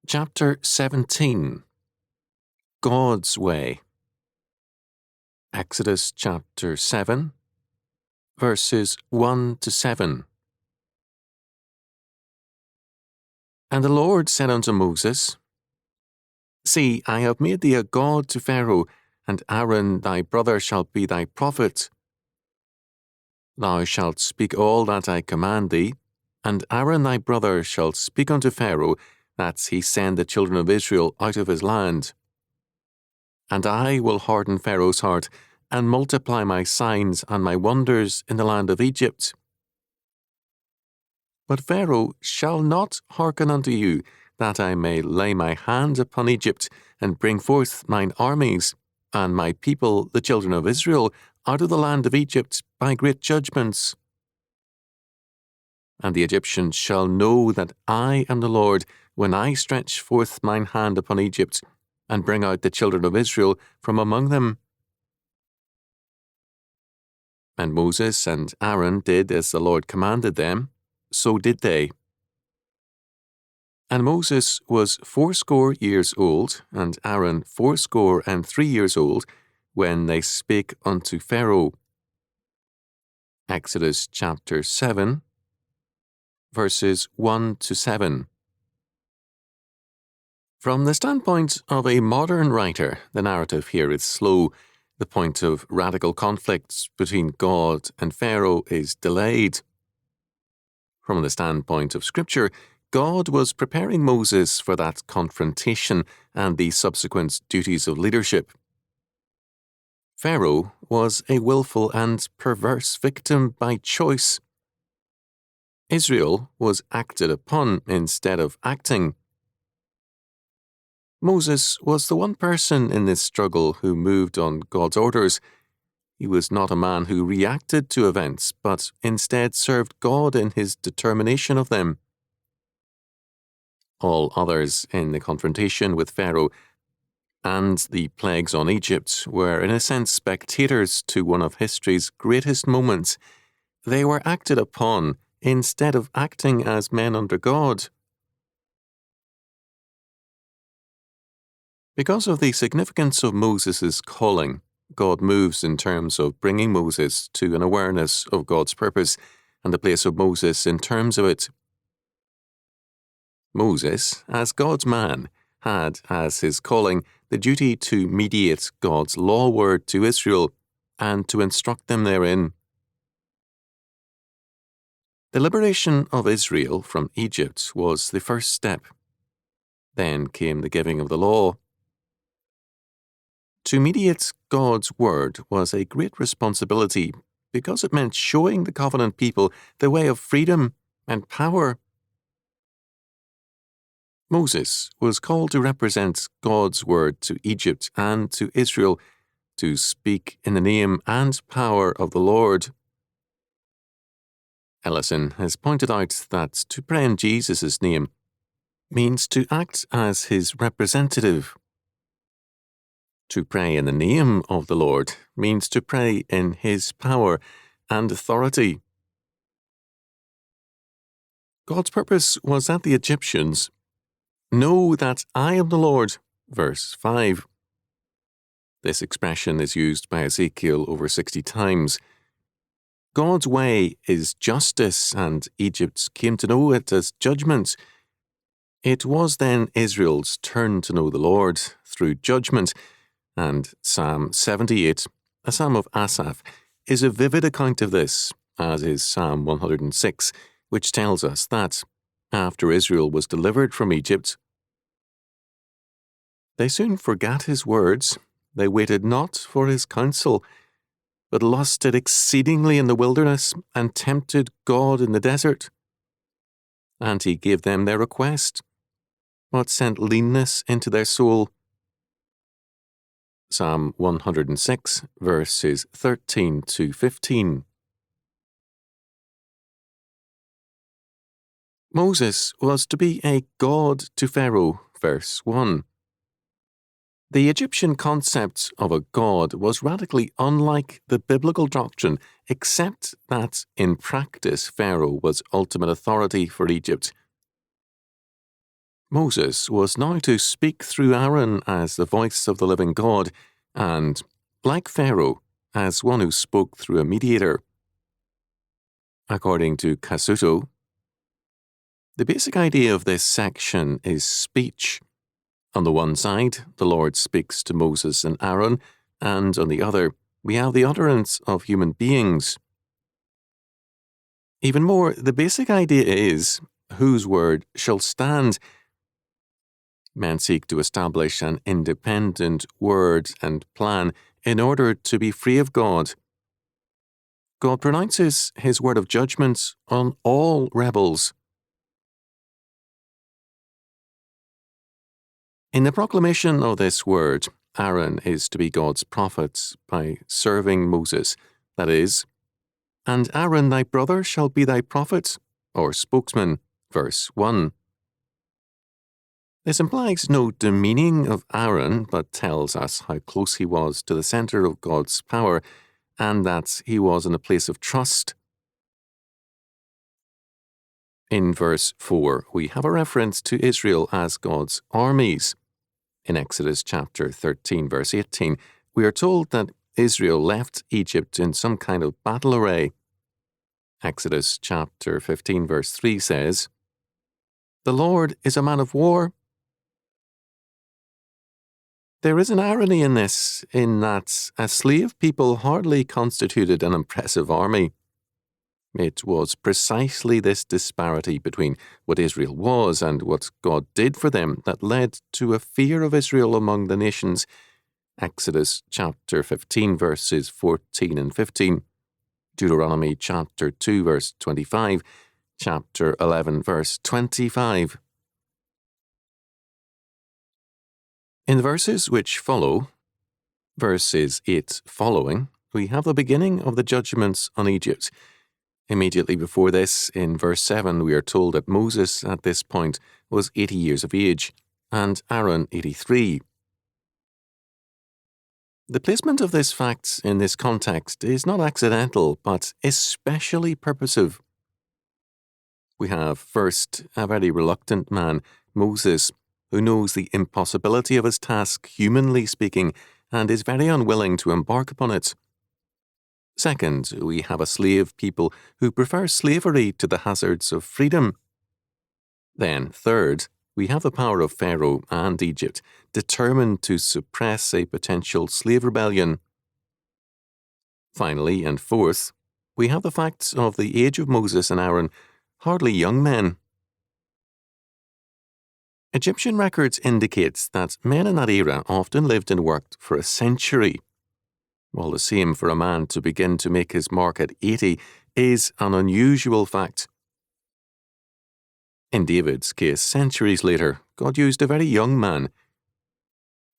Chapter 17 God's Way. Exodus chapter 7, verses 1 to 7. And the Lord said unto Moses, See, I have made thee a god to Pharaoh, and Aaron thy brother shall be thy prophet. Thou shalt speak all that I command thee, and Aaron thy brother shall speak unto Pharaoh, that he send the children of Israel out of his land. And I will harden Pharaoh's heart, and multiply my signs and my wonders in the land of Egypt. But Pharaoh shall not hearken unto you, that I may lay my hand upon Egypt, and bring forth mine armies, and my people the children of Israel, out of the land of Egypt by great judgments. And the Egyptians shall know that I am the Lord, when I stretch forth mine hand upon Egypt, and bring out the children of Israel from among them. And Moses and Aaron did as the Lord commanded them, so did they. And Moses was 80 years old, and Aaron 83 years old, when they spake unto Pharaoh. Exodus chapter 7, verses 1 to 7. From the standpoint of a modern writer, the narrative here is slow. The point of radical conflicts between God and Pharaoh is delayed. From the standpoint of Scripture, God was preparing Moses for that confrontation and the subsequent duties of leadership. Pharaoh was a willful and perverse victim by choice. Israel was acted upon instead of acting. Moses was the one person in this struggle who moved on God's orders. He was not a man who reacted to events, but instead served God in his determination of them. All others in the confrontation with Pharaoh and the plagues on Egypt were in a sense spectators to one of history's greatest moments. They were acted upon instead of acting as men under God. Because of the significance of Moses' calling, God moves in terms of bringing Moses to an awareness of God's purpose and the place of Moses in terms of it. Moses, as God's man, had as his calling the duty to mediate God's law word to Israel and to instruct them therein. The liberation of Israel from Egypt was the first step. Then came the giving of the law. To mediate God's word was a great responsibility because it meant showing the covenant people the way of freedom and power. Moses was called to represent God's word to Egypt and to Israel, to speak in the name and power of the Lord. Ellison has pointed out that to pray in Jesus' name means to act as his representative. To pray in the name of the Lord means to pray in his power and authority. God's purpose was that the Egyptians know that I am the Lord, verse 5. This expression is used by Ezekiel over 60 times. God's way is justice, and Egypt came to know it as judgment. It was then Israel's turn to know the Lord through judgment, and Psalm 78, a psalm of Asaph, is a vivid account of this, as is Psalm 106, which tells us that, after Israel was delivered from Egypt, they soon forgat his words, they waited not for his counsel, but lusted exceedingly in the wilderness, and tempted God in the desert. And he gave them their request, but sent leanness into their soul. Psalm 106, verses 13 to 15. Moses was to be a god to Pharaoh, verse 1. The Egyptian concept of a god was radically unlike the biblical doctrine, except that in practice Pharaoh was ultimate authority for Egypt. Moses was now to speak through Aaron as the voice of the living God, and, like Pharaoh, as one who spoke through a mediator. According to Casuto, the basic idea of this section is speech. On the one side, the Lord speaks to Moses and Aaron, and on the other, we have the utterance of human beings. Even more, the basic idea is, whose word shall stand? Men seek to establish an independent word and plan in order to be free of God. God pronounces his word of judgment on all rebels. In the proclamation of this word, Aaron is to be God's prophet by serving Moses, that is, and Aaron thy brother shall be thy prophet, or spokesman, verse 1. This implies no demeaning of Aaron, but tells us how close he was to the centre of God's power, and that he was in a place of trust. In verse 4, we have a reference to Israel as God's armies. In Exodus chapter 13, verse 18, we are told that Israel left Egypt in some kind of battle array. Exodus chapter 15, verse 3 says, "The Lord is a man of war." There is an irony in this, in that a slave people hardly constituted an impressive army. It was precisely this disparity between what Israel was and what God did for them that led to a fear of Israel among the nations. Exodus chapter 15, verses 14 and 15, Deuteronomy chapter 2, verse 25, chapter 11, verse 25. In the verses which follow, verses 8 following, we have the beginning of the judgments on Egypt. Immediately before this, in verse 7, we are told that Moses at this point was 80 years of age, and Aaron 83. The placement of this fact in this context is not accidental, but especially purposive. We have, first, a very reluctant man, Moses, who knows the impossibility of his task, humanly speaking, and is very unwilling to embark upon it. Second, we have a slave people who prefer slavery to the hazards of freedom. Then, third, we have the power of Pharaoh and Egypt, determined to suppress a potential slave rebellion. Finally, and fourth, we have the facts of the age of Moses and Aaron, hardly young men. Egyptian records indicate that men in that era often lived and worked for a century. While the same for a man to begin to make his mark at 80 is an unusual fact. In David's case, centuries later, God used a very young man.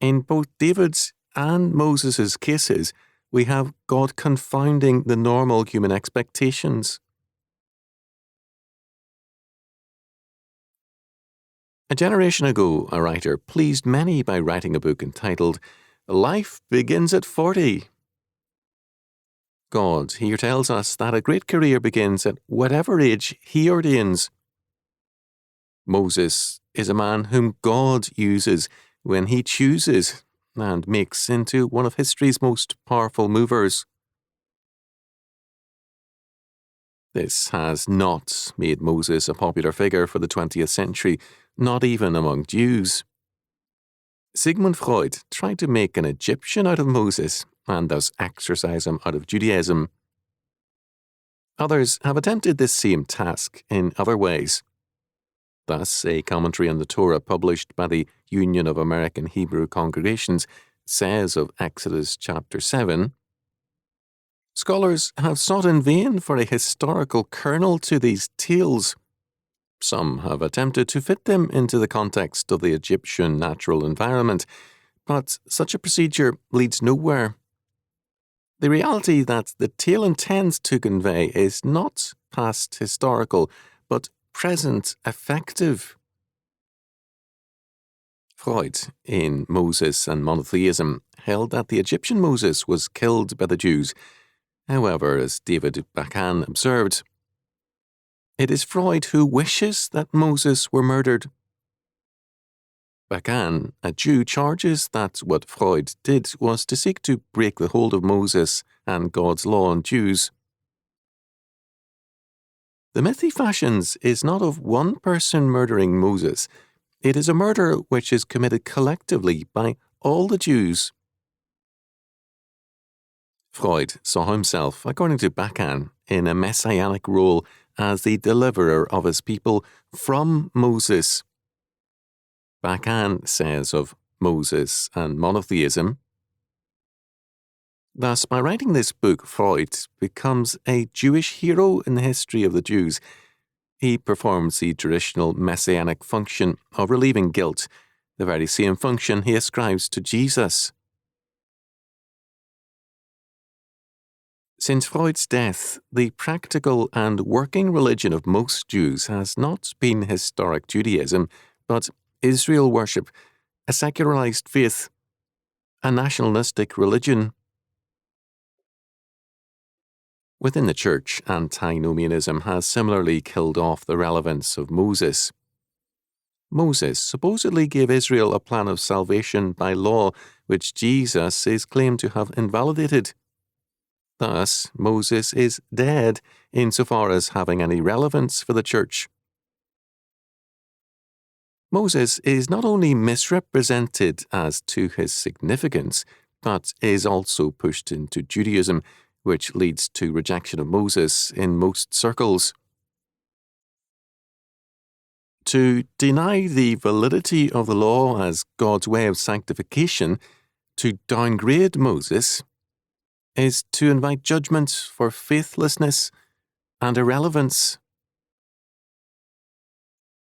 In both David's and Moses' cases, we have God confounding the normal human expectations. A generation ago, a writer pleased many by writing a book entitled "Life Begins at 40." God here tells us that a great career begins at whatever age he ordains. Moses is a man whom God uses when he chooses and makes into one of history's most powerful movers. This has not made Moses a popular figure for the 20th century, not even among Jews. Sigmund Freud tried to make an Egyptian out of Moses and thus exorcise him out of Judaism. Others have attempted this same task in other ways. Thus, a commentary on the Torah published by the Union of American Hebrew Congregations says of Exodus chapter 7, "Scholars have sought in vain for a historical kernel to these tales. Some have attempted to fit them into the context of the Egyptian natural environment, but such a procedure leads nowhere. The reality that the tale intends to convey is not past historical, but present affective." Freud, in Moses and Monotheism, held that the Egyptian Moses was killed by the Jews. However, as David Bacan observed, it is Freud who wishes that Moses were murdered. Bachan, a Jew, charges that what Freud did was to seek to break the hold of Moses and God's law on Jews. The myth he fashions is not of one person murdering Moses. It is a murder which is committed collectively by all the Jews. Freud saw himself, according to Bachan, in a messianic role as the deliverer of his people from Moses. Bachan says of Moses and monotheism, thus, by writing this book, Freud becomes a Jewish hero in the history of the Jews. He performs the traditional messianic function of relieving guilt, the very same function he ascribes to Jesus. Since Freud's death, the practical and working religion of most Jews has not been historic Judaism, but Israel worship, a secularized faith, a nationalistic religion. Within the church, antinomianism has similarly killed off the relevance of Moses. Moses supposedly gave Israel a plan of salvation by law, which Jesus is claimed to have invalidated. Thus, Moses is dead insofar as having any relevance for the church. Moses is not only misrepresented as to his significance, but is also pushed into Judaism, which leads to rejection of Moses in most circles. To deny the validity of the law as God's way of sanctification, to downgrade Moses, is to invite judgment for faithlessness and irrelevance.